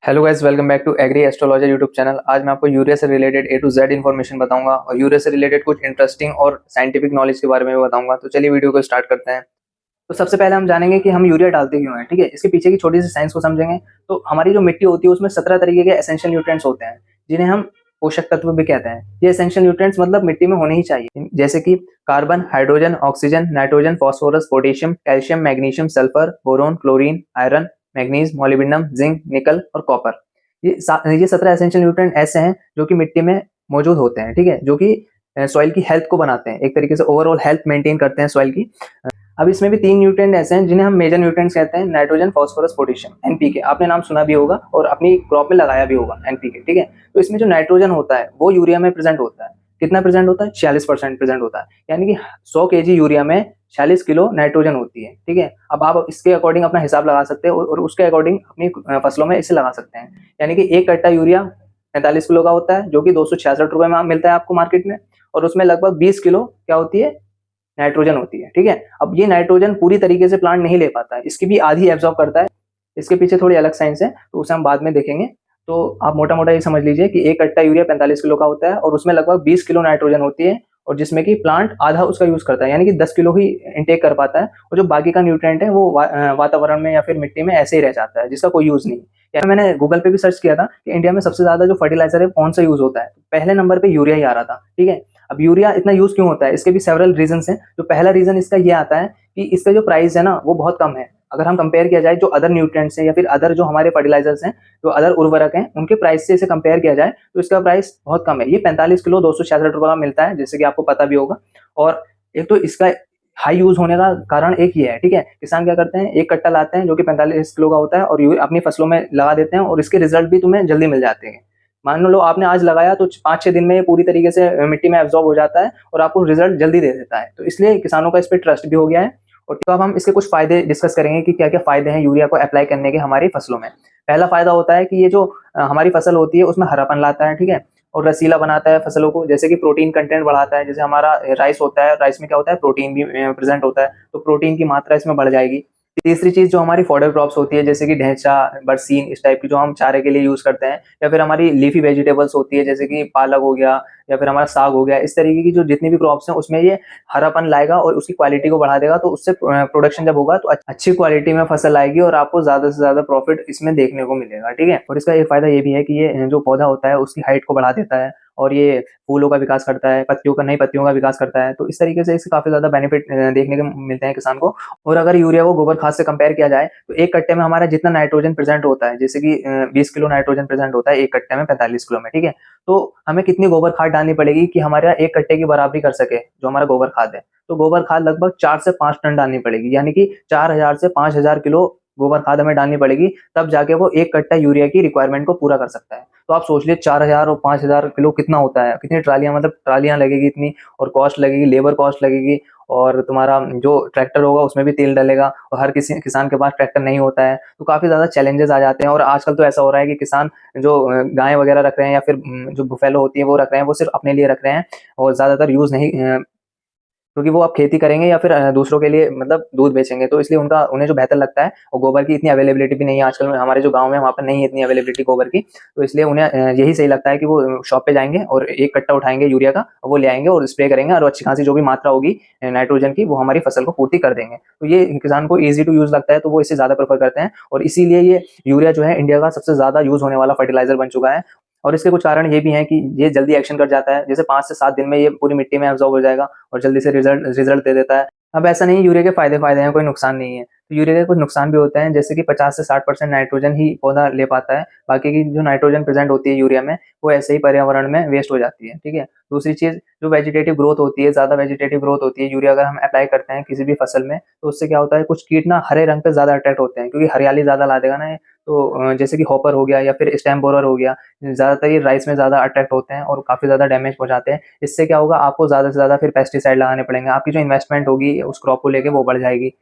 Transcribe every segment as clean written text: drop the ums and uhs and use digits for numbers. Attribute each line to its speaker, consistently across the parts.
Speaker 1: Hello guys, welcome back to agri astrologer YouTube channel. आज मैं आपको यूरिया से related A to Z information बताऊंगा और यूरिया से रिलेटेड कुछ इंटरेस्टिंग और साइंटिफिक नॉलेज के बारे में भी बताऊंगा। तो चलिए वीडियो को स्टार्ट करते हैं। तो सबसे पहले हम जानेंगे कि हम यूरिया डालते क्यों हैं, ठीक है। इसके पीछे की छोटी सी साइंस को समझेंगे। तो हमारी जो मिट्टी होती है उसमें 17 तरीके के एसेंशियल न्यूट्रिएंट्स होते हैं, जिन्हें हम पोषक तत्व भी कहते हैं। ये एसेंशियल न्यूट्रिएंट्स मतलब मिट्टी में होने ही चाहिए, जैसे कि carbon, hydrogen, oxygen, nitrogen, phosphorus, potassium, calcium, magnesium, sulphur, boron, chlorine, iron, manganese, molybdenum, zinc, निकल और कॉपर। ये 17 एसेंशियल न्यूट्रिएंट ऐसे हैं जो कि मिट्टी में मौजूद होते हैं, ठीक है, जो कि सॉइल की हेल्थ को बनाते हैं, एक तरीके से ओवरऑल हेल्थ मेंटेन करते हैं सॉइल की। अब इसमें भी 3 न्यूट्रिएंट ऐसे हैं जिन्हें हम मेजर न्यूट्रिएंट्स कहते हैं: नाइट्रोजन, फास्फोरस, पोटेशियम, एनपीके। आपने नाम सुना भी होगा और अपनी क्रॉप में लगाया भी होगा एनपीके, ठीक है। तो इसमें जो नाइट्रोजन होता है वो यूरिया में प्रेजेंट होता है। कितना प्रेजेंट होता है? 46% प्रेजेंट होता है। यानी कि 100 केजी यूरिया में 46 किलो नाइट्रोजन होती है, ठीक है। अब आप इसके अकॉर्डिंग अपना हिसाब लगा सकते हैं और उसके अकॉर्डिंग अपनी फसलों में इसे लगा सकते हैं। यानी कि एक कट्टा यूरिया 45 किलो का होता है, जो कि 266 रुपए में मिलता है आपको मार्केट में, और उसमें लगभग 20 किलो क्या होती है? नाइट्रोजन होती है, ठीक है। अब ये नाइट्रोजन पूरी तरीके से प्लांट नहीं ले पाता है, इसकी भी आधी एब्जॉर्ब करता है। इसके पीछे थोड़ी अलग साइंस है, तो उसे हम बाद में देखेंगे। तो आप मोटा मोटा ये समझ लीजिए कि एक कट्टा यूरिया 45 किलो का होता है और उसमें लगभग 20 किलो नाइट्रोजन होती है, और जिसमें कि प्लांट आधा उसका यूज करता है, यानी कि 10 किलो ही इंटेक कर पाता है, और जो बाकी का न्यूट्रिएंट है वो वातावरण में या फिर मिट्टी में ऐसे ही रह जाता है, जिसका कोई यूज नहीं। या मैंने गूगल पे भी सर्च किया था कि इंडिया में सबसे ज्यादा जो फर्टिलाइजर है कौन सा यूज होता है, पहले नंबर पे यूरिया ही आ रहा था, ठीक है। अब यूरिया इतना यूज क्यों होता है? इसके भी सेवरल रीजन हैं। जो पहला रीजन इसका ये आता है कि इसका जो प्राइस है ना वो बहुत कम है। अगर हम कंपेयर किया जाए जो अदर न्यूट्रिएंट्स हैं या फिर अदर जो हमारे फर्टिलाइजर्स हैं, जो अदर उर्वरक हैं, उनके प्राइस से इसे कंपेयर किया जाए तो इसका प्राइस बहुत कम है। ये 45 किलो 266 रुपए का मिलता है, जैसे कि आपको पता भी होगा। और एक तो इसका हाई यूज होने का कारण एक ये है, ठीक है। किसान क्या करते हैं, एक कट्टा लाते हैं जो कि 45 किलो का होता है और अपनी फसलों में लगा देते हैं, और इसके रिजल्ट भी तुम्हें जल्दी मिल जाते हैं। मान लो आपने आज लगाया तो 5-6 दिन में ये पूरी तरीके से मिट्टी में एब्जॉर्ब हो जाता है और आपको रिजल्ट जल्दी दे देता है। तो इसलिए किसानों का इस पर ट्रस्ट भी हो गया है। और तो अब हम इसके कुछ फायदे डिस्कस करेंगे कि क्या क्या फायदे हैं यूरिया को अप्लाई करने के हमारी फसलों में। पहला फायदा होता है कि ये जो हमारी फसल होती है उसमें हरापन लाता है, ठीक है, और रसीला बनाता है फसलों को, जैसे कि प्रोटीन कंटेंट बढ़ाता है। जैसे हमारा राइस होता है, राइस में क्या होता है? प्रोटीन भी प्रेजेंट होता है, तो प्रोटीन की मात्रा इसमें बढ़ जाएगी। तीसरी चीज जो हमारी फॉडर क्रॉप्स होती है, जैसे कि ढैंचा, बरसीन, इस टाइप की जो हम चारे के लिए यूज करते हैं, या फिर हमारी लीफी वेजिटेबल्स होती है, जैसे कि पालक हो गया या फिर हमारा साग हो गया, इस तरीके की जो जितनी भी क्रॉप्स हैं उसमें ये हरापन लाएगा और उसकी क्वालिटी को बढ़ा देगा। तो उससे प्रोडक्शन जब होगा तो अच्छी क्वालिटी में फसल आएगी और आपको ज्यादा से ज्यादा प्रॉफिट इसमें देखने को मिलेगा, ठीक है। और इसका एक फायदा ये भी है कि ये जो पौधा होता है उसकी हाइट को बढ़ा देता है, और ये फूलों का विकास करता है, पत्तियों का, नई पत्तियों का विकास करता है। तो इस तरीके से इससे काफी ज्यादा बेनिफिट देखने को मिलते हैं किसान को। और अगर यूरिया को गोबर खाद से कंपेयर किया जाए तो एक कट्टे में हमारा जितना नाइट्रोजन प्रेजेंट होता है, जैसे कि 20 किलो नाइट्रोजन प्रेजेंट होता है एक कट्टे में 45 किलो में, ठीक है। तो हमें कितनी गोबर खाद डालनी पड़ेगी कि हमारा एक कट्टे की बराबरी कर सके जो हमारा गोबर खाद है? तो गोबर खाद लगभग 4 से 5 टन डालनी पड़ेगी, यानी कि 4000 से 5000 किलो गोबर खाद हमें डालनी पड़ेगी, तब जाके वो एक कट्टा यूरिया की रिक्वायरमेंट को पूरा कर सकता है। तो आप सोच लिए 4000 और 5000 किलो कितना होता है, कितनी ट्रालियां, मतलब ट्रालियां लगेगी इतनी, और कॉस्ट लगेगी, लेबर कॉस्ट लगेगी, और तुम्हारा जो ट्रैक्टर होगा उसमें भी तेल डलेगा, और हर किसी किसान के पास ट्रैक्टर नहीं होता है। तो काफी ज्यादा चैलेंजेस आ जाते हैं। और आजकल तो ऐसा हो रहा है कि किसान जो गाय वगैरह रख रहे हैं या फिर जो बुफेलो होती है वो रख रहे हैं, वो सिर्फ अपने लिए रख रहे हैं और ज्यादातर यूज नहीं, क्योंकि वो अब खेती करेंगे या फिर दूसरों के लिए मतलब दूध बेचेंगे, तो इसलिए उन्हें जो बेहतर लगता है, और गोबर की इतनी अवेलेबिलिटी भी नहीं है आजकल में, हमारे जो गांव में वहाँ पर नहीं है इतनी अवेलेबिलिटी गोबर की। तो इसलिए उन्हें यही सही लगता है कि वो शॉप पे जाएंगे और एक कट्टा उठाएंगे यूरिया का, और वो ले आएंगे और स्प्रे करेंगे, और अच्छी खासी जो भी मात्रा होगी नाइट्रोजन की वो हमारी फसल को पूर्ति कर देंगे। तो ये किसान को ईजी टू यूज लगता है, तो वो इसे ज्यादा प्रेफर करते हैं, और इसीलिए ये यूरिया जो है इंडिया का सबसे ज्यादा यूज होने वाला फर्टिलाइजर बन चुका है। और इसके कुछ कारण ये भी हैं कि ये जल्दी एक्शन कर जाता है, जैसे 5 से 7 दिन में ये पूरी मिट्टी में एब्जॉर्ब हो जाएगा और जल्दी से रिजल्ट दे देता है। अब ऐसा नहीं, यूरिया के फायदे हैं, कोई नुकसान नहीं है। तो यूरिया के कुछ नुकसान भी होते हैं, जैसे कि 50 से 60% नाइट्रोजन ही पौधा ले पाता है, बाकी की जो नाइट्रोजन प्रेजेंट होती है यूरिया में वो ऐसे ही पर्यावरण में वेस्ट हो जाती है, ठीक है। दूसरी चीज, जो वेजिटेटिव ग्रोथ होती है, ज्यादा वेजिटेटिव ग्रोथ होती है, यूरिया अगर हम अप्लाई करते हैं किसी भी फसल में, तो उससे क्या होता है, कुछ कीट ना हरे रंग पे ज्यादा अट्रैक्ट होते हैं, क्योंकि हरियाली ज्यादा ला देगा ना ये। तो जैसे कि हॉपर हो गया या फिर स्टेम बोरर हो गया, ज्यादातर ये राइस में ज्यादा अट्रैक्ट होते हैं और काफी ज्यादा डैमेज पहुंचाते हैं। इससे क्या होगा, आपको ज्यादा से ज्यादा फिर पेस्टिसाइड लगाने पड़ेंगे, आपकी जो इन्वेस्टमेंट होगी उस क्रॉप को लेके वो बढ़ जाएगी।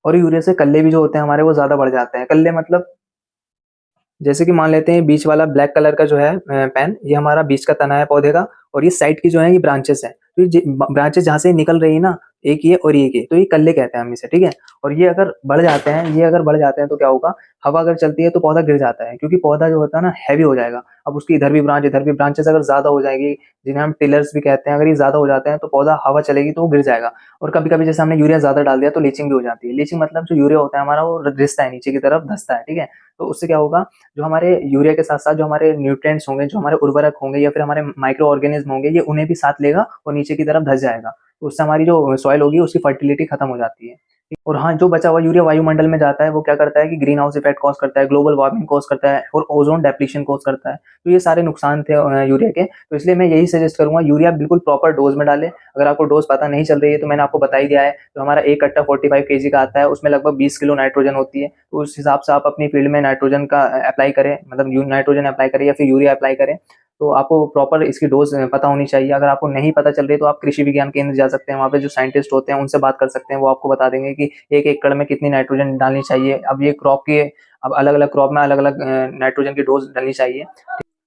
Speaker 1: और यूरिया से कल्ले भी जो होते हैं हमारे वो ज्यादा बढ़ जाते हैं। कल्ले मतलब जैसे कि मान लेते हैं बीच वाला ब्लैक कलर का जो है पेन, ये हमारा बीच का तना है पौधे का, और ये साइड की जो है ये ब्रांचेस है। तो ये ब्रांचेस जहाँ से निकल रही है ना, एक ये और एक ये, तो ये कल्ले कहते हैं हम इसे, ठीक है। और ये अगर बढ़ जाते हैं तो क्या होगा, हवा अगर चलती है तो पौधा गिर जाता है, क्योंकि पौधा जो होता है ना हैवी हो जाएगा। अब उसकी इधर भी ब्रांचेस अगर ज्यादा हो जाएगी, जिन्हें हम टिलर्स भी कहते हैं, अगर ये ज्यादा हो जाते हैं तो पौधा हवा चलेगी तो वो गिर जाएगा। और कभी कभी जैसे हमने यूरिया ज्यादा डाल दिया तो लीचिंग भी हो जाती है। लीचिंग मतलब जो यूरिया होता है हमारा वो रिसता है, नीचे की तरफ धंसता है, ठीक है। तो उससे क्या होगा, जो हमारे यूरिया के साथ साथ जो हमारे न्यूट्रिएंट्स होंगे, जो हमारे उर्वरक होंगे या फिर हमारे माइक्रो ऑर्गेनिज्म होंगे, ये उन्हें भी साथ लेगा और नीचे की तरफ धस जाएगा। तो उससे हमारी जो सॉइल होगी उसकी फर्टिलिटी खत्म हो जाती है। और हाँ, जो बचा हुआ यूरिया वायुमंडल में जाता है वो क्या करता है कि ग्रीन हाउस इफेक्ट कॉज करता है, ग्लोबल वार्मिंग कॉज करता है और ओजोन डेप्लीशन कॉज करता है। तो ये सारे नुकसान थे यूरिया के। तो इसलिए मैं यही सजेस्ट करूंगा, यूरिया बिल्कुल प्रॉपर डोज में डालें। अगर आपको डोज पता नहीं चल रही है तो मैंने आपको बता ही दिया है, जो हमारा एक कट्टा 45 केजी का आता है उसमें लगभग 20 किलो नाइट्रोजन होती है। तो उस हिसाब से आप अपनी फील्ड में नाइट्रोजन का अप्लाई करें, मतलब नाइट्रोजन अप्लाई करें या फिर यूरिया अप्लाई करें। तो आपको प्रॉपर इसकी डोज पता होनी चाहिए। अगर आपको नहीं पता चल रही तो आप कृषि विज्ञान केंद्र जा सकते हैं, वहाँ पे जो साइंटिस्ट होते हैं उनसे बात कर सकते हैं, वो आपको बता देंगे कि एक एकड़ में कितनी नाइट्रोजन डालनी चाहिए। अब ये क्रॉप के, अब अलग अलग क्रॉप में अलग अलग नाइट्रोजन की डोज डालनी चाहिए।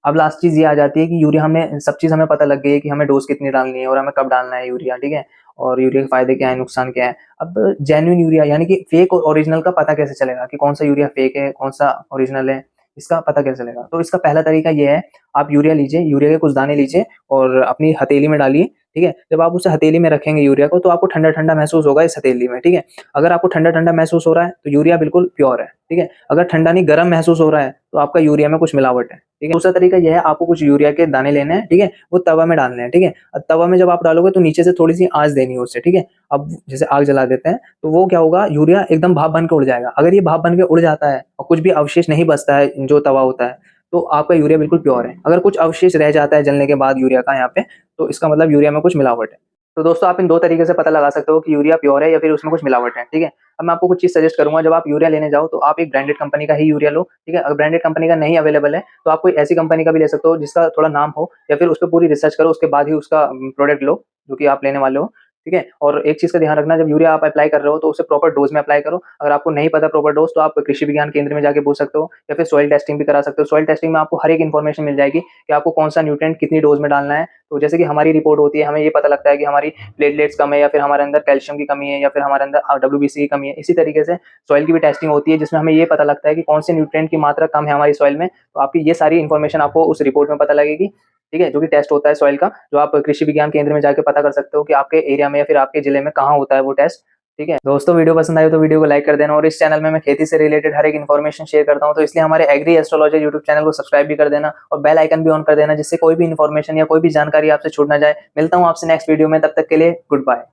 Speaker 1: अब लास्ट चीज ये आ जाती है कि यूरिया, हमें सब चीज हमें पता लग गई है कि हमें डोज कितनी डालनी है और हमें कब डालना है यूरिया, ठीक है। और यूरिया के फायदे क्या है, नुकसान क्या है। अब जेन्युइन यूरिया यानी कि फेक और ओरिजिनल का पता कैसे चलेगा कि कौन सा यूरिया फेक है कौन सा ओरिजिनल है, इसका पता कैसे चलेगा। तो इसका पहला तरीका ये है, आप यूरिया लीजिए, यूरिया के कुछ दाने लीजिए और अपनी हथेली में डालिए, ठीक है। जब आप उसे हथेली में रखेंगे यूरिया को तो आपको ठंडा ठंडा महसूस होगा इस हथेली में, ठीक है। अगर आपको ठंडा ठंडा महसूस हो रहा है तो यूरिया बिल्कुल प्योर है, ठीक है। अगर ठंडा नहीं गर्म महसूस हो रहा है तो आपका यूरिया में कुछ मिलावट है, ठीक है। दूसरा तरीका यह है, आपको कुछ यूरिया के दाने लेने हैं, ठीक है, वो तवा में डालने हैं, ठीक है। तवा में जब आप डालोगे तो नीचे से थोड़ी सी आंच देनी है उससे, ठीक है। अब जैसे आग जला देते हैं तो वो क्या होगा, यूरिया एकदम भाप बन के उड़ जाएगा। अगर ये भाप बन के उड़ जाता है और कुछ भी अवशेष नहीं बचता है जो तवा होता है, तो आपका यूरिया बिल्कुल प्योर है। अगर कुछ अवशेष रह जाता है जलने के बाद यूरिया का यहाँ पे, तो इसका मतलब यूरिया में कुछ मिलावट है। तो दोस्तों आप इन दो तरीके से पता लगा सकते हो कि यूरिया प्योर है या फिर उसमें कुछ मिलावट है, ठीक है। अब मैं आपको कुछ चीज सजेस्ट करूंगा, जब आप यूरिया लेने जाओ तो आप एक ब्रांडेड कंपनी का ही यूरिया लो, ठीक है। अगर ब्रांडेड कंपनी का नहीं अवेलेबल है तो आप कोई ऐसी कंपनी का भी ले सकते हो जिसका थोड़ा नाम हो, या फिर उस पर पूरी रिसर्च करो, उसके बाद ही उसका प्रोडक्ट लो जो कि आप लेने वाले हो, ठीक है। और एक चीज का ध्यान रखना, जब यूरिया आप अप्लाई कर रहे हो तो उसे प्रॉपर डोज में अप्लाई करो। अगर आपको नहीं पता प्रॉपर डोज तो आप कृषि विज्ञान केंद्र में जाके पूछ सकते हो, या फिर सॉइल टेस्टिंग भी करा सकते हो। सॉइल टेस्टिंग में आपको हर एक इन्फॉर्मेशन मिल जाएगी कि आपको कौन सा न्यूट्रिएंट कितनी डोज में डालना है। तो जैसे कि हमारी रिपोर्ट होती है, हमें ये पता लगता है कि हमारी प्लेटलेट्स कम है या फिर हमारे अंदर कैल्शियम की कमी है या फिर हमारे अंदर WBC की कमी है। इसी तरीके से सॉइल की भी टेस्टिंग होती है जिसमें हमें ये पता लगता है कि कौन से न्यूट्रिएंट की मात्रा कम है हमारी सॉइल में। तो आपकी ये सारी इन्फॉर्मेशन आपको उस रिपोर्ट में पता लगेगी, ठीक है, जो कि टेस्ट होता है सॉइल का, जो आप कृषि विज्ञान केंद्र में जाके पता कर सकते हो कि आपके एरिया में या फिर आपके जिले में कहाँ होता है वो टेस्ट, ठीक है। दोस्तों वीडियो पसंद आई तो वीडियो को लाइक कर देना, और इस चैनल में मैं खेती से रिलेटेड हर एक इन्फॉर्मेशन शेयर करता हूं, तो इसलिए हमारे एग्री एस्ट्रोलॉजी यूट्यूब चैनल को सब्सक्राइब भी कर देना और बेल आइकन भी ऑन कर देना, जिससे कोई भी इन्फॉर्मेशन या कोई भी जानकारी आपसे छूट ना जाए। मिलता हूं आपसे नेक्स्ट वीडियो में, तब तक के लिए गुड बाय।